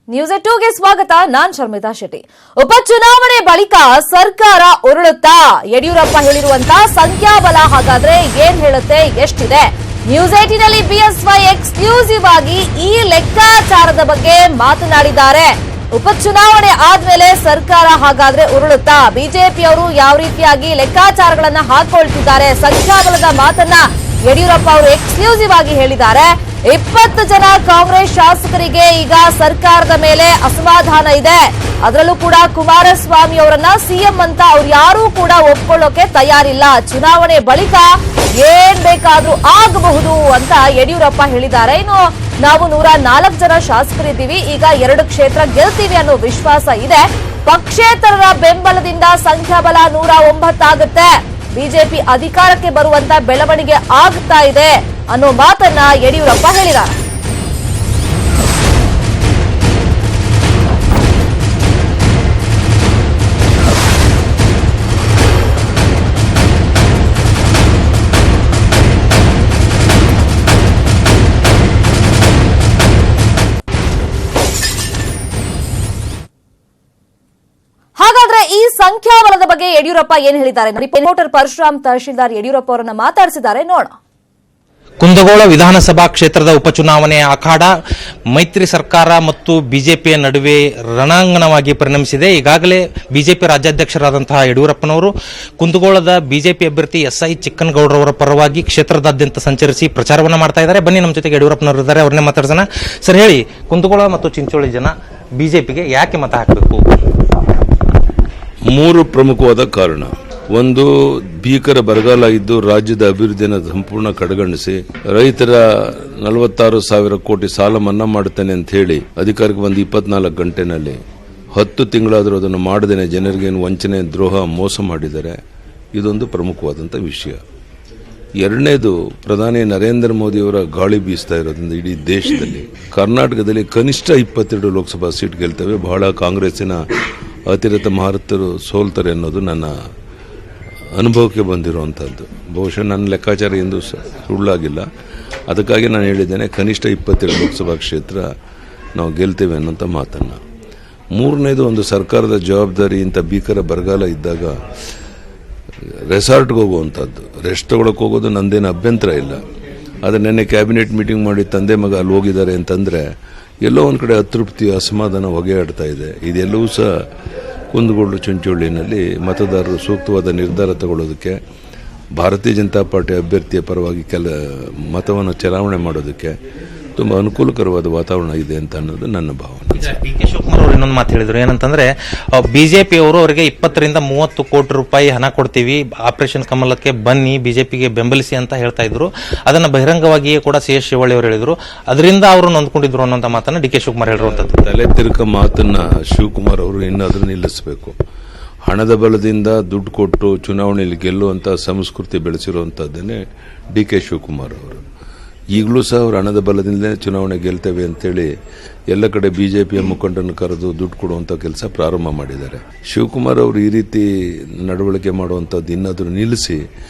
News 2ಗೆ ಸ್ವಾಗತ. ನಾನ್ ಶರ್ಮಿತಾ ಶೆಟ್ಟಿ. ಉಪಚುನಾವಣೆ ಬಳಿಕ ಸರ್ಕಾರ ಉರುಳುತ್ತಾ? ಯಡಿಯೂರಪ್ಪ ಹೇಳಿರುವಂತ ಸಂಖ್ಯಾಬಲ ಹಾಗಾದ್ರೆ ಏನ್ ಹೇಳುತ್ತೆ, ಎಷ್ಟಿದೆ? ನ್ಯೂಸ್ 18 ನಲ್ಲಿ ಬಿಎಸ್ವೈ ಎಕ್ಸ್ಕ್ಲೂಸಿವ್ ಆಗಿ ಈ ಲೆಕ್ಕಾಚಾರದ ಬಗ್ಗೆ ಮಾತನಾಡಿದ್ದಾರೆ. ಉಪಚುನಾವಣೆ ಆದ್ಮೇಲೆ ಸರ್ಕಾರ ಹಾಗಾದ್ರೆ ಉರುಳುತ್ತಾ? ಬಿಜೆಪಿಯವರು ಯಾವ ರೀತಿಯಾಗಿ ಲೆಕ್ಕಾಚಾರಗಳನ್ನ ಹಾಕೊಳ್ತಿದ್ದಾರೆ? ಸಂಖ್ಯಾಬಲದ ಮಾತನ್ನ ಯಡಿಯೂರಪ್ಪ ಅವರು ಎಕ್ಸ್ಕ್ಲೂಸಿವ್ ಆಗಿ ಹೇಳಿದ್ದಾರೆ. 20 ಜನ ಕಾಂಗ್ರೆಸ್ ಶಾಸಕರಿಗೆ ಈಗ ಸರ್ಕಾರದ ಮೇಲೆ ಅಸಮಾಧಾನ ಇದೆ. ಅದರಲ್ಲೂ ಕೂಡ ಕುಮಾರಸ್ವಾಮಿ ಅವರನ್ನ ಸಿಎಂ ಅಂತ ಅವ್ರು ಯಾರೂ ಕೂಡ ಒಪ್ಕೊಳ್ಳೋಕೆ ತಯಾರಿಲ್ಲ. ಚುನಾವಣೆ ಬಳಿಕ ಏನ್ ಬೇಕಾದ್ರೂ ಆಗಬಹುದು ಅಂತ ಯಡಿಯೂರಪ್ಪ ಹೇಳಿದ್ದಾರೆ. ಇನ್ನು ನಾವು 104 ಜನ ಶಾಸಕರಿದ್ದೀವಿ, ಈಗ 2 ಕ್ಷೇತ್ರ ಗೆಲ್ತೀವಿ ಅನ್ನೋ ವಿಶ್ವಾಸ ಇದೆ. ಪಕ್ಷೇತರರ ಬೆಂಬಲದಿಂದ ಸಂಖ್ಯಾಬಲ 109 ಆಗುತ್ತೆ. ಬಿಜೆಪಿ ಅಧಿಕಾರಕ್ಕೆ ಬರುವಂತ ಬೆಳವಣಿಗೆ ಆಗ್ತಾ ಇದೆ ಅನ್ನೋ ಮಾತನ್ನ ಯಡಿಯೂರಪ್ಪ ಹೇಳಿದ್ದಾರೆ. ಹಾಗಾದ್ರೆ ಈ ಸಂಖ್ಯಾಬಲದ ಬಗ್ಗೆ ಯಡಿಯೂರಪ್ಪ ಏನ್ ಹೇಳಿದ್ದಾರೆ? ರಿಪೋರ್ಟರ್ ಪರಶುರಾಮ್ ತಹಶೀಲ್ದಾರ್ ಯಡಿಯೂರಪ್ಪ ಅವರನ್ನ ಮಾತಾಡಿಸಿದ್ದಾರೆ, ನೋಡೋಣ. ಕುಂದಗೋಳ ವಿಧಾನಸಭಾ ಕ್ಷೇತ್ರದ ಉಪಚುನಾವಣೆ ಅಖಾಡ ಮೈತ್ರಿ ಸರ್ಕಾರ ಮತ್ತು ಬಿಜೆಪಿಯ ನಡುವೆ ರಣಾಂಗಣವಾಗಿ ಪರಿಣಮಿಸಿದೆ. ಈಗಾಗಲೇ ಬಿಜೆಪಿ ರಾಜ್ಯಾಧ್ಯಕ್ಷರಾದಂತಹ ಯಡಿಯೂರಪ್ಪನವರು ಕುಂದಗೋಳದ ಬಿಜೆಪಿ ಅಭ್ಯರ್ಥಿ SI ಚಿಕ್ಕನಗೌಡರವರ ಪರವಾಗಿ ಕ್ಷೇತ್ರದಾದ್ಯಂತ ಸಂಚರಿಸಿ ಪ್ರಚಾರವನ್ನ ಮಾಡ್ತಾ ಇದ್ದಾರೆ. ಬನ್ನಿ, ನಮ್ಮ ಜೊತೆಗೆ ಯಡಿಯೂರಪ್ಪನವರು ಇದ್ದಾರೆ, ಅವ್ರನ್ನೇ ಮಾತಾಡ್ಸೋಣ. ಸರ್ ಹೇಳಿ, ಕುಂದಗೋಳ ಮತ್ತು ಚಿಂಚೋಳಿ ಜನ ಬಿಜೆಪಿಗೆ ಯಾಕೆ ಮತ ಹಾಕಬೇಕು? 3 ಪ್ರಮುಖವಾದ ಕಾರಣ. ಒಂದು, ಭೀಕರ ಬರಗಾಲ ಇದ್ದು ರಾಜ್ಯದ ಅಭಿವೃದ್ಧಿಯನ್ನು ಸಂಪೂರ್ಣ ಕಡೆಗಣಿಸಿ ರೈತರ 46,000 ಕೋಟಿ ಸಾಲ ಮನ್ನಾ ಮಾಡುತ್ತೇನೆ ಅಂತ ಹೇಳಿ ಅಧಿಕಾರಕ್ಕೆ ಬಂದು 24 ಗಂಟೆನಲ್ಲಿ 10 ತಿಂಗಳಾದರೂ ಅದನ್ನು ಮಾಡದೇನೆ ಜನರಿಗೇನು ವಂಚನೆ, ದ್ರೋಹ, ಮೋಸ ಮಾಡಿದ್ದಾರೆ. ಇದೊಂದು ಪ್ರಮುಖವಾದಂಥ ವಿಷಯ. ಎರಡನೇದು, ಪ್ರಧಾನಿ ನರೇಂದ್ರ ಮೋದಿಯವರ ಗಾಳಿ ಬೀಸ್ತಾ ಇರೋದ್ರಿಂದ ಇಡೀ ದೇಶದಲ್ಲಿ ಕರ್ನಾಟಕದಲ್ಲಿ ಕನಿಷ್ಠ 22 ಲೋಕಸಭಾ ಸೀಟ್ ಗೆಲ್ತವೆ. ಬಹಳ ಕಾಂಗ್ರೆಸ್ಸಿನ ಅತಿರಥ ಮಹಾರಥರು ಸೋಲ್ತಾರೆ ಅನ್ನೋದು ನನ್ನ ಅನುಭವಕ್ಕೆ ಬಂದಿರುವಂಥದ್ದು. ಬಹುಶಃ ನನ್ನ ಲೆಕ್ಕಾಚಾರ ಎಂದು ಸುಳ್ಳಾಗಿಲ್ಲ. ಅದಕ್ಕಾಗಿ ನಾನು ಹೇಳಿದ್ದೇನೆ, ಕನಿಷ್ಠ 22 ಲೋಕಸಭಾ ಕ್ಷೇತ್ರ ನಾವು ಗೆಲ್ತೇವೆ ಅನ್ನೋಂಥ ಮಾತನ್ನು. ಮೂರನೇದು, ಒಂದು ಸರ್ಕಾರದ ಜವಾಬ್ದಾರಿ. ಇಂಥ ಭೀಕರ ಬರಗಾಲ ಇದ್ದಾಗ ರೆಸಾರ್ಟ್ಗೆ ಹೋಗುವಂಥದ್ದು, ರೆಸ್ಟ್ ತಗೊಳಕ್ಕೆ ಹೋಗೋದು ನಂದೇನು ಅಭ್ಯಂತರ ಇಲ್ಲ. ಆದರೆ ನೆನ್ನೆ ಕ್ಯಾಬಿನೆಟ್ ಮೀಟಿಂಗ್ ಮಾಡಿ ತಂದೆ ಮಗ ಅಲ್ಲಿ ಹೋಗಿದ್ದಾರೆ ಅಂತಂದರೆ ಎಲ್ಲೋ ಒಂದು ಕಡೆ ಅತೃಪ್ತಿ, ಅಸಮಾಧಾನ ಹೊಗೆಯಾಡ್ತಾ ಇದೆ. ಇದೆಲ್ಲವೂ ಸಹ ಕುಂದಗೋಳ ಚಿಂಚೋಳಿನಲ್ಲಿ ಮತದಾರರು ಸೂಕ್ತವಾದ ನಿರ್ಧಾರ ತಗೊಳ್ಳೋದಕ್ಕೆ, ಭಾರತೀಯ ಜನತಾ ಪಾರ್ಟಿ ಅಭ್ಯರ್ಥಿಯ ಪರವಾಗಿ ಮತವನ್ನು ಚಲಾವಣೆ ಮಾಡೋದಕ್ಕೆ ತುಂಬ ಅನುಕೂಲಕರವಾದ ವಾತಾವರಣ ಇದೆ ಅಂತ ಅನ್ನೋದು ನನ್ನ ಭಾವನೆ. DK ಶಿವಕುಮಾರ್ ಅವರು ಇನ್ನೊಂದು ಮಾತು ಹೇಳಿದ್ರು, ಏನಂತಂದ್ರೆ ಬಿಜೆಪಿ ಅವರು ಅವರಿಗೆ 20 ರಿಂದ 30 ಕೋಟಿ ರೂಪಾಯಿ ಹಣ ಕೊಡ್ತೀವಿ, ಆಪರೇಷನ್ ಕಮಲಕ್ಕೆ ಬನ್ನಿ, ಬಿಜೆಪಿಗೆ ಬೆಂಬಲಿಸಿ ಅಂತ ಹೇಳ್ತಾ ಇದ್ರು. ಅದನ್ನ ಬಹಿರಂಗವಾಗಿಯೇ ಕೂಡ CS ಶಿವಳ್ಳಿ ಅವರು ಹೇಳಿದ್ರು. ಅದರಿಂದ ಅವರು ನೊಂದ್ಕೊಂಡಿದ್ರು ಅನ್ನೋಂಥ ಮಾತನ್ನ DK ಶಿವಕುಮಾರ್ ಹೇಳಿರುವಂತದ್ದು. ತಲೆ ತಿರುಕ ಮಾತನ್ನ ಶಿವಕುಮಾರ್ ಅವರು ಇನ್ನಾದ್ರೂ ನಿಲ್ಲಿಸಬೇಕು. ಹಣದ ಬಲದಿಂದ ದುಡ್ಡು ಕೊಟ್ಟು ಚುನಾವಣೆಯಲ್ಲಿ ಗೆಲ್ಲುವಂತ ಸಂಸ್ಕೃತಿ ಬೆಳೆಸಿರುವಂತದ್ದೇನೆ DK ಶಿವಕುಮಾರ್ ಅವರು. ಈಗಲೂ ಸಹ ಅವರು ಹಣದ ಬಲದಿಂದಲೇ ಚುನಾವಣೆ ಗೆಲ್ತೇವೆ ಅಂತೇಳಿ ಎಲ್ಲ ಕಡೆ ಬಿಜೆಪಿಯ ಮುಖಂಡರನ್ನು ಕರೆದು ದುಡ್ಡು ಕೊಡುವಂಥ ಕೆಲಸ ಪ್ರಾರಂಭ ಮಾಡಿದ್ದಾರೆ. ಶಿವಕುಮಾರ್ ಅವರು ಈ ರೀತಿ ನಡವಳಿಕೆ ಮಾಡುವಂಥದ್ದು ಇನ್ನಾದರೂ ನಿಲ್ಲಿಸಿ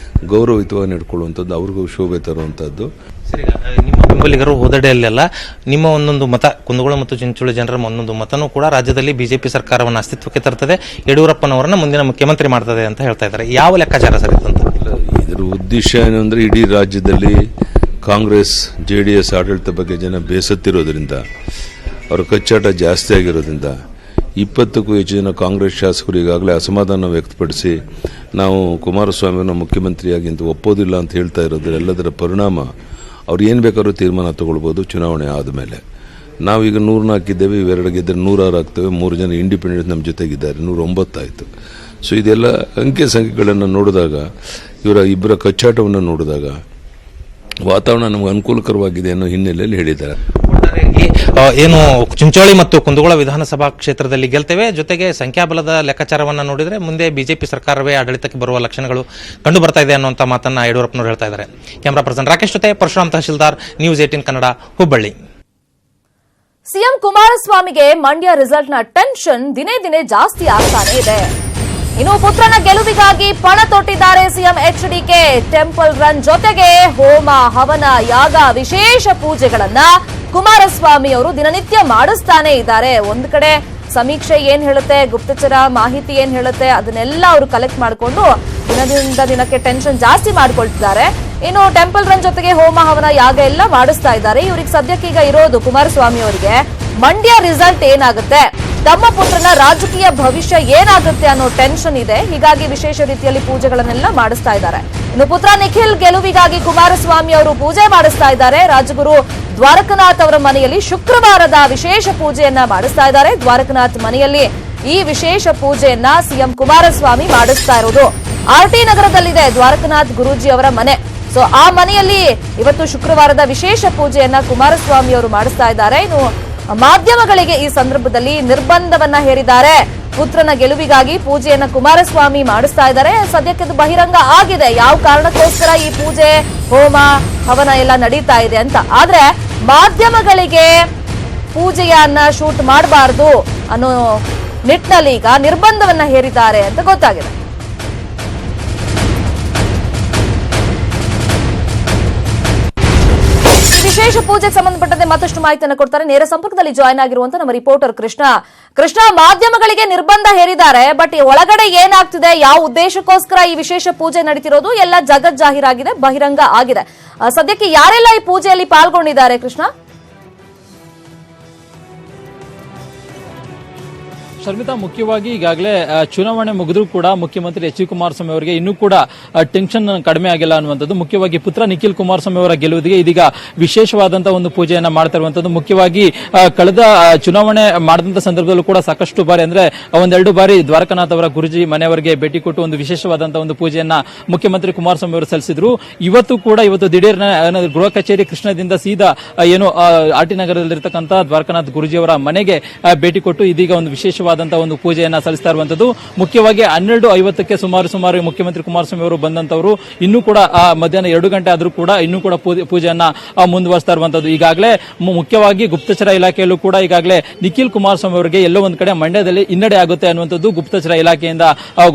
ಗೌರವಯುತವಾಗಿ ನಡ್ಕೊಳ್ಳುವಂಥದ್ದು ಅವ್ರಿಗೂ ಶೋಭೆ ತರುವಂಥದ್ದು. ಸರಿ, ನಿಮ್ಮ ಬೆಂಬಲಿಗರು ಹೋದಡೆಯಲ್ಲೆಲ್ಲ ನಿಮ್ಮ ಒಂದೊಂದು ಮತ, ಕುಂದಗೋಳ ಮತ್ತು ಚಿಂಚೋಳಿ ಜನರ ಒಂದೊಂದು ಮತನೂ ಕೂಡ ರಾಜ್ಯದಲ್ಲಿ ಬಿಜೆಪಿ ಸರ್ಕಾರವನ್ನು ಅಸ್ತಿತ್ವಕ್ಕೆ ತರ್ತದೆ, ಯಡಿಯೂರಪ್ಪನವರನ್ನ ಮುಂದಿನ ಮುಖ್ಯಮಂತ್ರಿ ಮಾಡ್ತದೆ ಅಂತ ಹೇಳ್ತಾ ಇದ್ದಾರೆ. ಯಾವ ಲೆಕ್ಕಾಚಾರ ಸರ್ ಇದಂತ? ಇದರ ಉದ್ದೇಶ ಏನಂದ್ರೆ, ಇಡೀ ರಾಜ್ಯದಲ್ಲಿ ಕಾಂಗ್ರೆಸ್ JDS ಆಡಳಿತ ಬಗ್ಗೆ ಜನ ಬೇಸತ್ತಿರೋದ್ರಿಂದ, ಅವರ ಕಚ್ಚಾಟ ಜಾಸ್ತಿ ಆಗಿರೋದ್ರಿಂದ 20ಕ್ಕೂ ಹೆಚ್ಚು ಜನ ಕಾಂಗ್ರೆಸ್ ಶಾಸಕರು ಈಗಾಗಲೇ ಅಸಮಾಧಾನ ವ್ಯಕ್ತಪಡಿಸಿ ನಾವು ಕುಮಾರಸ್ವಾಮಿಯನ್ನು ಮುಖ್ಯಮಂತ್ರಿಯಾಗಿ ಅಂತ ಒಪ್ಪೋದಿಲ್ಲ ಅಂತ ಹೇಳ್ತಾ ಇರೋದ್ರ ಎಲ್ಲದರ ಪರಿಣಾಮ ಅವ್ರು ಏನು ಬೇಕಾದ್ರೂ ತೀರ್ಮಾನ ತಗೊಳ್ಬೋದು ಚುನಾವಣೆ ಆದಮೇಲೆ. ನಾವೀಗ 104 ಇದ್ದೇವೆ, ಇವೆರಡು ಗೆದ್ದರೆ 106 ಆಗ್ತವೆ. 3 ಜನ ಇಂಡಿಪೆಂಡೆಂಟ್ ನಮ್ಮ ಜೊತೆಗಿದ್ದಾರೆ, 109 ಆಯಿತು. ಸೊ ಇದೆಲ್ಲ ಅಂಕೆ ಸಂಖ್ಯೆಗಳನ್ನು ನೋಡಿದಾಗ, ಇವರ ಇಬ್ಬರ ಕಚ್ಚಾಟವನ್ನು ನೋಡಿದಾಗ ವಾತಾವರಣ ನಮಗೆ ಅನುಕೂಲಕರವಾಗಿದೆ ಅನ್ನೋ ಹಿನ್ನೆಲೆಯಲ್ಲಿ ಹೇಳಿದ್ದಾರೆ. ಏನು ಚಿಂಚೋಳಿ ಮತ್ತು ಕುಂದಗೋಳ ವಿಧಾನಸಭಾ ಕ್ಷೇತ್ರದಲ್ಲಿ ಗೆಲ್ತೇವೆ, ಜೊತೆಗೆ ಸಂಖ್ಯಾಬಲದ ಲೆಕ್ಕಾಚಾರವನ್ನು ನೋಡಿದ್ರೆ ಮುಂದೆ ಬಿಜೆಪಿ ಸರ್ಕಾರವೇ ಆಡಳಿತಕ್ಕೆ ಬರುವ ಲಕ್ಷಣಗಳು ಕಂಡು ಬರ್ತಾ ಇದೆ ಅನ್ನುವಂಥ ಮಾತನ್ನ ಯಡಿಯೂರಪ್ಪನವರು ಹೇಳ್ತಾ ಇದ್ದಾರೆ. ಕ್ಯಾಮರಾ ಪರ್ಸನ್ ರಾಕೇಶ್ ಜೊತೆ ಪರಶುರಾಮ್ ತಹಶೀಲ್ದಾರ್, ನ್ಯೂಸ್ 18 ಕನ್ನಡ, ಹುಬ್ಬಳ್ಳಿ. ಸಿಎಂ ಕುಮಾರಸ್ವಾಮಿಗೆ ಮಂಡ್ಯ ರಿಸಲ್ಟ್ನ ಟೆನ್ಷನ್ ದಿನೇ ದಿನೇ ಜಾಸ್ತಿ ಆಗ್ತಾನೆ ಇದೆ. ಇನ್ನು ಪುತ್ರನ ಗೆಲುವಿಗಾಗಿ ಪಣ ತೊಟ್ಟಿದ್ದಾರೆ ಸಿಎಂ HDK. ಟೆಂಪಲ್ ರನ್ ಜೊತೆಗೆ ಹೋಮ, ಹವನ, ಯಾಗ, ವಿಶೇಷ ಪೂಜೆಗಳನ್ನ ಕುಮಾರಸ್ವಾಮಿ ಅವರು ದಿನನಿತ್ಯ ಮಾಡಿಸ್ತಾನೆ ಇದ್ದಾರೆ. ಒಂದ್ ಕಡೆ ಸಮೀಕ್ಷೆ ಏನ್ ಹೇಳುತ್ತೆ, ಗುಪ್ತಚರ ಮಾಹಿತಿ ಏನ್ ಹೇಳುತ್ತೆ, ಅದನ್ನೆಲ್ಲ ಅವರು ಕಲೆಕ್ಟ್ ಮಾಡಿಕೊಂಡು ದಿನದಿಂದ ದಿನಕ್ಕೆ ಟೆನ್ಷನ್ ಜಾಸ್ತಿ ಮಾಡ್ಕೊಳ್ತಿದ್ದಾರೆ. ಇನ್ನು ಟೆಂಪಲ್ ರನ್ ಜೊತೆಗೆ ಹೋಮ ಹವನ ಯಾಗ ಎಲ್ಲ ಮಾಡಿಸ್ತಾ ಇದ್ದಾರೆ. ಇವ್ರಿಗೆ ಸದ್ಯಕ್ಕೆ ಈಗ ಇರೋದು ಕುಮಾರಸ್ವಾಮಿ ಅವರಿಗೆ ಮಂಡ್ಯ ರಿಸಲ್ಟ್ ಏನಾಗುತ್ತೆ, ತಮ್ಮ ಪುತ್ರನ ರಾಜಕೀಯ ಭವಿಷ್ಯ ಏನಾಗುತ್ತೆ ಅನ್ನೋ ಟೆನ್ಷನ್ ಇದೆ. ಹೀಗಾಗಿ ವಿಶೇಷ ರೀತಿಯಲ್ಲಿ ಪೂಜೆಗಳನ್ನೆಲ್ಲ ಮಾಡಿಸ್ತಾ ಇದ್ದಾರೆ. ಇನ್ನು ಪುತ್ರ ನಿಖಿಲ್ ಗೆಲುವಿಗಾಗಿ ಕುಮಾರಸ್ವಾಮಿ ಅವರು ಪೂಜೆ ಮಾಡಿಸ್ತಾ ಇದ್ದಾರೆ. ರಾಜಗುರು ದ್ವಾರಕನಾಥ್ ಅವರ ಮನೆಯಲ್ಲಿ ಶುಕ್ರವಾರದ ವಿಶೇಷ ಪೂಜೆಯನ್ನ ಮಾಡಿಸ್ತಾ ಇದ್ದಾರೆ. ದ್ವಾರಕನಾಥ್ ಮನೆಯಲ್ಲಿ ಈ ವಿಶೇಷ ಪೂಜೆಯನ್ನ ಸಿಎಂ ಕುಮಾರಸ್ವಾಮಿ ಮಾಡಿಸ್ತಾ ಇರೋದು. ಆರ್ಟಿ ನಗರದಲ್ಲಿದೆ ದ್ವಾರಕನಾಥ್ ಗುರೂಜಿ ಅವರ ಮನೆ. ಸೊ ಆ ಮನೆಯಲ್ಲಿ ಇವತ್ತು ಶುಕ್ರವಾರದ ವಿಶೇಷ ಪೂಜೆಯನ್ನ ಕುಮಾರಸ್ವಾಮಿ ಅವರು ಮಾಡಿಸ್ತಾ ಇದ್ದಾರೆ. ಇನ್ನು ಮಾಧ್ಯಮಗಳಿಗೆ ಈ ಸಂದರ್ಭದಲ್ಲಿ ನಿರ್ಬಂಧವನ್ನ ಹೇರಿದ್ದಾರೆ. ಪುತ್ರನ ಗೆಲುವಿಗಾಗಿ ಪೂಜೆಯನ್ನ ಕುಮಾರಸ್ವಾಮಿ ಮಾಡಿಸ್ತಾ ಇದ್ದಾರೆ. ಸದ್ಯಕ್ಕೆ ಇದು ಬಹಿರಂಗ ಆಗಿದೆ ಯಾವ ಕಾರಣಕ್ಕೋಸ್ಕರ ಈ ಪೂಜೆ ಹೋಮ ಹವನ ಎಲ್ಲ ನಡೀತಾ ಇದೆ ಅಂತ. ಆದ್ರೆ ಮಾಧ್ಯಮಗಳಿಗೆ ಪೂಜೆಯನ್ನ ಶೂಟ್ ಮಾಡಬಾರದು ಅನ್ನೋ ನಿಟ್ಟಿನಲ್ಲಿ ಈಗ ನಿರ್ಬಂಧವನ್ನ ಹೇರಿದ್ದಾರೆ ಅಂತ ಗೊತ್ತಾಗಿದೆ. ವಿಶೇಷ ಪೂಜೆಗೆ ಸಂಬಂಧಪಟ್ಟಂತೆ ಮತ್ತಷ್ಟು ಮಾಹಿತಿಯನ್ನು ಕೊಡ್ತಾರೆ. ನೇರ ಸಂಪರ್ಕದಲ್ಲಿ ಜಾಯ್ನ್ ಆಗಿರುವಂತ ನಮ್ಮ ರಿಪೋರ್ಟರ್ ಕೃಷ್ಣ ಮಾಧ್ಯಮಗಳಿಗೆ ನಿರ್ಬಂಧ ಹೇರಿದ್ದಾರೆ. ಬಟ್ ಒಳಗಡೆ ಏನಾಗ್ತಿದೆ, ಯಾವ ಉದ್ದೇಶಕ್ಕೋಸ್ಕರ ಈ ವಿಶೇಷ ಪೂಜೆ ನಡೀತಿರೋದು ಎಲ್ಲ ಜಗತ್ ಜಾಹೀರಾಗಿದೆ, ಬಹಿರಂಗ ಆಗಿದೆ. ಸದ್ಯಕ್ಕೆ ಯಾರೆಲ್ಲ ಈ ಪೂಜೆಯಲ್ಲಿ ಪಾಲ್ಗೊಂಡಿದ್ದಾರೆ ಕೃಷ್ಣ? ಶರ್ಮಿತಾ, ಮುಖ್ಯವಾಗಿ ಈಗಾಗಲೇ ಚುನಾವಣೆ ಮುಗಿದ್ರೂ ಕೂಡ ಮುಖ್ಯಮಂತ್ರಿ ಎಚ್ ಡಿ ಕುಮಾರಸ್ವಾಮಿ ಅವರಿಗೆ ಇನ್ನೂ ಕೂಡ ಟೆನ್ಷನ್ ಕಡಿಮೆ ಆಗಿಲ್ಲ ಅನ್ನುವಂಥದ್ದು. ಮುಖ್ಯವಾಗಿ ಪುತ್ರ ನಿಖಿಲ್ ಕುಮಾರಸ್ವಾಮಿ ಅವರ ಗೆಲುವಿಗೆ ಇದೀಗ ವಿಶೇಷವಾದಂತಹ ಒಂದು ಪೂಜೆಯನ್ನ ಮಾಡ್ತಾ ಇರುವಂತದ್ದು. ಮುಖ್ಯವಾಗಿ ಕಳೆದ ಚುನಾವಣೆ ಮಾಡಿದಂತ ಸಂದರ್ಭದಲ್ಲೂ ಕೂಡ ಸಾಕಷ್ಟು ಬಾರಿ, ಅಂದ್ರೆ ಒಂದೆರಡು ಬಾರಿ ದ್ವಾರಕನಾಥ್ ಅವರ ಗುರುಜಿ ಮನೆಯವರಿಗೆ ಭೇಟಿ ಕೊಟ್ಟು ಒಂದು ವಿಶೇಷವಾದಂತಹ ಒಂದು ಪೂಜೆಯನ್ನ ಮುಖ್ಯಮಂತ್ರಿ ಕುಮಾರಸ್ವಾಮಿ ಅವರು ಸಲ್ಲಿಸಿದ್ರು. ಇವತ್ತು ದಿಢೀರ್ನ ಗೃಹ ಕಚೇರಿ ಕೃಷ್ಣದಿಂದ ಸೀದಾ ಏನು ಆರ್ಟಿ ನಗರದಲ್ಲಿರ್ತಕ್ಕಂಥ ದ್ವಾರಕನಾಥ್ ಗುರುಜಿ ಅವರ ಮನೆಗೆ ಭೇಟಿ ಕೊಟ್ಟು ಇದೀಗ ಒಂದು ವಿಶೇಷವಾದ ಒಂದು ಪೂಜೆಯನ್ನ ಸಲ್ಲಿಸ್ತಾ ಇರುವಂತದ್ದು. ಮುಖ್ಯವಾಗಿ 12:50ಕ್ಕೆ ಸುಮಾರು ಮುಖ್ಯಮಂತ್ರಿ ಕುಮಾರಸ್ವಾಮಿ ಅವರು ಬಂದಂತವರು ಇನ್ನೂ ಕೂಡ ಮಧ್ಯಾಹ್ನ 2 ಗಂಟೆ ಆದ್ರೂ ಕೂಡ ಇನ್ನೂ ಕೂಡ ಪೂಜೆಯನ್ನ ಮುಂದುವರಿಸ್ತಾ ಇರುವಂತದ್ದು. ಈಗಾಗಲೇ ಮುಖ್ಯವಾಗಿ ಗುಪ್ತಚರ ಇಲಾಖೆಯಲ್ಲೂ ಕೂಡ ಈಗಾಗಲೇ ನಿಖಿಲ್ ಕುಮಾರಸ್ವಾಮಿ ಅವರಿಗೆ ಎಲ್ಲೋ ಒಂದ್ ಕಡೆ ಮಂಡ್ಯದಲ್ಲಿ ಹಿನ್ನಡೆ ಆಗುತ್ತೆ ಅನ್ನುವಂಥದ್ದು ಗುಪ್ತಚರ ಇಲಾಖೆಯಿಂದ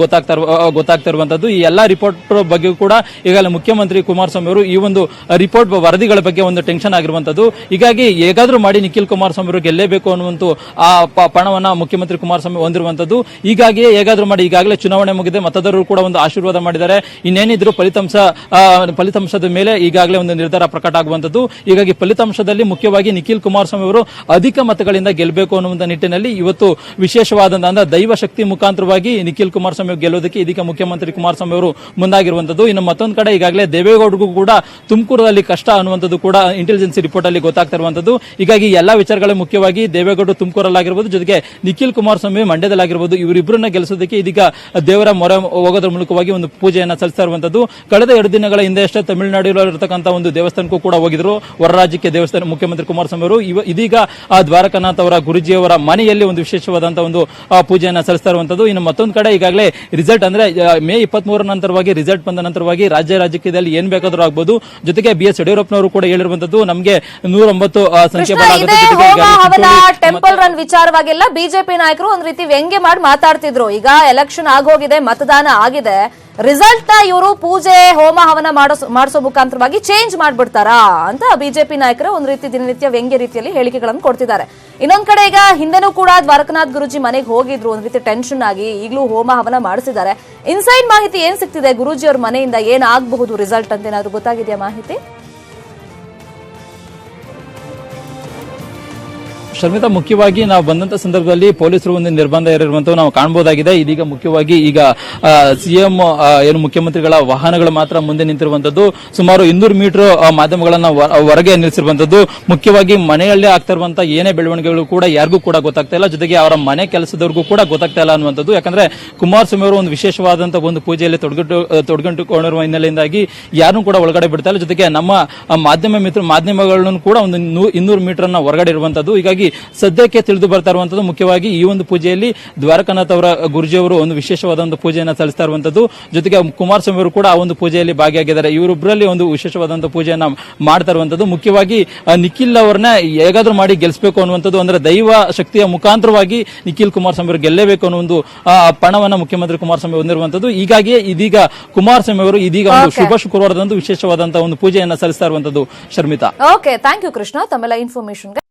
ಗೊತ್ತಾಗ್ತಾ ಇರುವಂತದ್ದು. ಈ ಎಲ್ಲಾ ರಿಪೋರ್ಟ್ ಬಗ್ಗೆ ಕೂಡ ಈಗಾಗಲೇ ಮುಖ್ಯಮಂತ್ರಿ ಕುಮಾರಸ್ವಾಮಿ ಅವರು ಈ ಒಂದು ರಿಪೋರ್ಟ್ ವರದಿಗಳ ಬಗ್ಗೆ ಒಂದು ಟೆನ್ಷನ್ ಆಗಿರುವಂತದ್ದು. ಹೀಗಾಗಿ ಹೇಗಾದ್ರೂ ಮಾಡಿ ನಿಖಿಲ್ ಕುಮಾರಸ್ವಾಮಿ ಅವರು ಗೆಲ್ಲೇಬೇಕು ಅನ್ನುವಂತ ಆ ಪಣವನ್ನ ಮುಖ್ಯಮಂತ್ರಿ ಕುಮಾರಸ್ವಾಮಿ ಹೊಂದಿರುವಂತದ್ದು. ಹೀಗಾಗಿಯೇ ಹೇಗಾದ್ರೂ ಮಾಡಿ ಈಗಾಗಲೇ ಚುನಾವಣೆ ಮುಗಿದೆ, ಮತದಾರರು ಕೂಡ ಒಂದು ಆಶೀರ್ವಾದ ಮಾಡಿದ್ದಾರೆ. ಇನ್ನೇನಿದ್ರು ಫಲಿತಾಂಶದ ಮೇಲೆ ಈಗಾಗಲೇ ಒಂದು ನಿರ್ಧಾರ ಪ್ರಕಟ ಆಗುವಂತದ್ದು. ಹೀಗಾಗಿ ಫಲಿತಾಂಶದಲ್ಲಿ ಮುಖ್ಯವಾಗಿ ನಿಖಿಲ್ ಕುಮಾರಸ್ವಾಮಿ ಅವರು ಅಧಿಕ ಮತಗಳಿಂದ ಗೆಲ್ಲಬೇಕು ಅನ್ನುವಂತ ನಿಟ್ಟಿನಲ್ಲಿ ಇವತ್ತು ವಿಶೇಷವಾದಂತಹ ದೈವ ಶಕ್ತಿ ಮುಖಾಂತರವಾಗಿ ನಿಖಿಲ್ ಕುಮಾರಸ್ವಾಮಿ ಗೆಲ್ಲೋದಕ್ಕೆ ಇದೀಗ ಮುಖ್ಯಮಂತ್ರಿ ಕುಮಾರಸ್ವಾಮಿ ಅವರು ಮುಂದಾಗಿರುವಂತದ್ದು. ಇನ್ನು ಮತ್ತೊಂದು ಕಡೆ ಈಗಾಗಲೇ ದೇವೇಗೌಡರಿಗೂ ಕೂಡ ತುಮಕೂರಲ್ಲಿ ಕಷ್ಟ ಅನ್ನುವಂಥದ್ದು ಕೂಡ ಇಂಟೆಲಿಜೆನ್ಸ್ ರಿಪೋರ್ಟ್ ಅಲ್ಲಿ ಗೊತ್ತಾಗ್ತಾ ಇರುವಂತದ್ದು. ಹೀಗಾಗಿ ಎಲ್ಲಾ ವಿಚಾರಗಳು ಮುಖ್ಯವಾಗಿ ದೇವೇಗೌಡರು ತುಮಕೂರಲ್ಲಾಗಿರ್ಬೋದು, ಜೊತೆಗೆ ನಿಖಿಲ್ ಕುಮಾರಸ್ವಾಮಿ ಮಂಡ್ಯದಲ್ಲಾಗಿರ್ಬೋದು, ಇವರಿಬ್ಬರನ್ನ ಗೆಲ್ಲಿಸೋದಕ್ಕೆ ಇದೀಗ ದೇವರ ಮೊರೆ ಹೋಗೋದ್ರ ಮೂಲಕವಾಗಿ ಒಂದು ಪೂಜೆಯನ್ನ ಸಲ್ಲಿಸ್ತಾ ಇರುವಂತದ್ದು. ಕಳೆದ 2 ದಿನಗಳ ಹಿಂದೆ ಅಷ್ಟೇ ತಮಿಳುನಾಡಿನಲ್ಲಿರತಕ್ಕಂಥ ಒಂದು ದೇವಸ್ಥಾನಕ್ಕೂ ಕೂಡ ಹೋಗಿದ್ರು. ಹೊರ ರಾಜ್ಯಕ್ಕೆ ದೇವಸ್ಥಾನ ಮುಖ್ಯಮಂತ್ರಿ ಕುಮಾರಸ್ವಾಮಿ ಅವರು ಇದೀಗ ದ್ವಾರಕನಾಥ್ ಅವರ ಗುರುಜಿಯವರ ಮನೆಯಲ್ಲಿ ಒಂದು ವಿಶೇಷವಾದಂತಹ ಒಂದು ಪೂಜೆಯನ್ನ ಸಲ್ಲಿಸ್ತಾ ಇರುವಂತದ್ದು. ಇನ್ನು ಮತ್ತೊಂದು ಕಡೆ ಈಗಾಗಲೇ ರಿಸಲ್ಟ್ ಅಂದ್ರೆ ಮೇ 23 ನಂತರವಾಗಿ ರಿಸಲ್ಟ್ ಬಂದ ನಂತರವಾಗಿ ರಾಜಕೀಯದಲ್ಲಿ ಏನ್ ಬೇಕಾದ್ರೂ ಆಗ್ಬಹುದು. ಜೊತೆಗೆ BS ಯಡಿಯೂರಪ್ಪನವರು ಕೂಡ ಹೇಳಿರುವಂತದ್ದು ನಮಗೆ 109 ಸಂಖ್ಯೆ ಟೆಂಪಲ್ ರನ್ ವಿಚಾರವಾಗೆಲ್ಲ ಬಿಜೆಪಿ ನಾಯಕರು ಒಂದ್ ರೀತಿ ವ್ಯಂಗ್ಯ ಮಾಡಿ ಮಾತಾಡ್ತಿದ್ರು. ಈಗ ಎಲೆಕ್ಷನ್ ಆಗೋಗಿದೆ, ಮತದಾನ ಆಗಿದೆ, ರಿಸಲ್ಟ್ ನ ಇವರು ಪೂಜೆ ಹೋಮ ಹವನ ಮಾಡಿಸೋ ಮುಖಾಂತರವಾಗಿ ಚೇಂಜ್ ಮಾಡ್ಬಿಡ್ತಾರಾ ಅಂತ ಬಿಜೆಪಿ ನಾಯಕರು ಒಂದ್ ರೀತಿ ದಿನನಿತ್ಯ ವ್ಯಂಗ್ಯ ರೀತಿಯಲ್ಲಿ ಹೇಳಿಕೆಗಳನ್ನು ಕೊಡ್ತಿದ್ದಾರೆ. ಇನ್ನೊಂದ್ ಕಡೆ ಈಗ ಹಿಂದೆನೂ ಕೂಡ ದ್ವಾರಕನಾಥ್ ಗುರುಜಿ ಮನೆಗೆ ಹೋಗಿದ್ರು, ಒಂದ್ ರೀತಿ ಟೆನ್ಷನ್ ಆಗಿ ಈಗಲೂ ಹೋಮ ಹವನ ಮಾಡಿಸಿದ್ದಾರೆ. ಇನ್ಸೈಡ್ ಮಾಹಿತಿ ಏನ್ ಸಿಗ್ತಿದೆ ಗುರೂಜಿ ಅವ್ರ ಮನೆಯಿಂದ, ಏನಾಗಬಹುದು ರಿಸಲ್ಟ್ ಅಂತ ಏನಾದ್ರು ಗೊತ್ತಾಗಿದೆಯಾ ಮಾಹಿತಿ? ಶರ್ಮಿತಾ, ಮುಖ್ಯವಾಗಿ ನಾವು ಬಂದಂತ ಸಂದರ್ಭದಲ್ಲಿ ಪೊಲೀಸರು ಒಂದು ನಿರ್ಬಂಧ ಇರುವಂತ ನಾವು ಕಾಣಬಹುದಾಗಿದೆ. ಇದೀಗ ಮುಖ್ಯವಾಗಿ ಈಗ ಸಿಎಂ ಏನು ಮುಖ್ಯಮಂತ್ರಿಗಳ ವಾಹನಗಳು ಮಾತ್ರ ಮುಂದೆ ನಿಂತಿರುವಂತದ್ದು. ಸುಮಾರು 200 ಮೀಟರ್ ಮಾಧ್ಯಮಗಳನ್ನ ಹೊರಗೆ ನಿಲ್ಲಿಸಿರುವಂತದ್ದು. ಮುಖ್ಯವಾಗಿ ಮನೆಯಲ್ಲೇ ಆಗ್ತಾ ಇರುವಂತಹ ಏನೇ ಬೆಳವಣಿಗೆಗಳು ಕೂಡ ಯಾರಿಗೂ ಕೂಡ ಗೊತ್ತಾಗ್ತಾ ಇಲ್ಲ, ಜೊತೆಗೆ ಅವರ ಮನೆ ಕೆಲಸದವರಿಗೂ ಕೂಡ ಗೊತ್ತಾಗ್ತಾ ಇಲ್ಲ ಅನ್ನುವಂಥದ್ದು. ಯಾಕಂದ್ರೆ ಕುಮಾರಸ್ವಾಮಿ ಅವರು ಒಂದು ವಿಶೇಷವಾದಂತಹ ಒಂದು ಪೂಜೆಯಲ್ಲಿ ತೊಡಗಿಕೊಂಡಿರುವ ಹಿನ್ನೆಲೆಯಿಂದಾಗಿ ಯಾರನ್ನೂ ಕೂಡ ಒಳಗಡೆ ಬಿಡ್ತಾ ಇಲ್ಲ. ಜೊತೆಗೆ ನಮ್ಮ ಮಾಧ್ಯಮಗಳನ್ನು ಕೂಡ ಒಂದು 200 ಮೀಟರ್ ಹೊರಗಡೆ ಇರುವಂತದ್ದು. ಹೀಗಾಗಿ ಸದ್ಯಕ್ಕೆ ತಿಳಿದು ಬರ್ತಾ ಇರುವಂತದ್ದು ಮುಖ್ಯವಾಗಿ ಈ ಒಂದು ಪೂಜೆಯಲ್ಲಿ ದ್ವಾರಕಾನಾಥ್ ಅವರ ಗುರುಜಿಯವರು ಒಂದು ವಿಶೇಷವಾದ ಒಂದು ಪೂಜೆಯನ್ನು ಸಲ್ಲಿಸ್ತಾ ಇರುವಂತದ್ದು. ಜೊತೆಗೆ ಕುಮಾರಸ್ವಾಮಿ ಅವರು ಕೂಡ ಆ ಒಂದು ಪೂಜೆಯಲ್ಲಿ ಭಾಗಿಯಾಗಿದ್ದಾರೆ. ಇವರೊಬ್ಬರಲ್ಲಿ ಒಂದು ವಿಶೇಷವಾದಂತಹ ಪೂಜೆಯನ್ನ ಮಾಡ್ತಾ ಇರುವಂತದ್ದು. ಮುಖ್ಯವಾಗಿ ನಿಖಿಲ್ ಅವರನ್ನ ಹೇಗಾದ್ರೂ ಮಾಡಿ ಗೆಲ್ಲಿಸಬೇಕು ಅನ್ನುವಂಥದ್ದು, ಅಂದ್ರೆ ದೈವ ಶಕ್ತಿಯ ಮುಖಾಂತರವಾಗಿ ನಿಖಿಲ್ ಕುಮಾರಸ್ವಾಮಿ ಅವರು ಗೆಲ್ಲೇಬೇಕು ಅನ್ನೋ ಒಂದು ಪಣವನ್ನ ಮುಖ್ಯಮಂತ್ರಿ ಕುಮಾರಸ್ವಾಮಿ ಹೊಂದಿರುವಂತದ್ದು. ಹೀಗಾಗಿಯೇ ಇದೀಗ ಕುಮಾರಸ್ವಾಮಿ ಅವರು ಇದೀಗ ಒಂದು ಶುಭ ಶುಕ್ರವಾರದಂದು ವಿಶೇಷವಾದಂತಹ ಒಂದು ಪೂಜೆಯನ್ನ ಸಲ್ಲಿಸ್ತಾ ಇರುವಂತದ್ದು. Sharmita, okay, thank you Krishna ತಮ್ಮೆಲ್ಲ ಇನ್ಫಾರ್ಮೇಶನ್ಗೆ.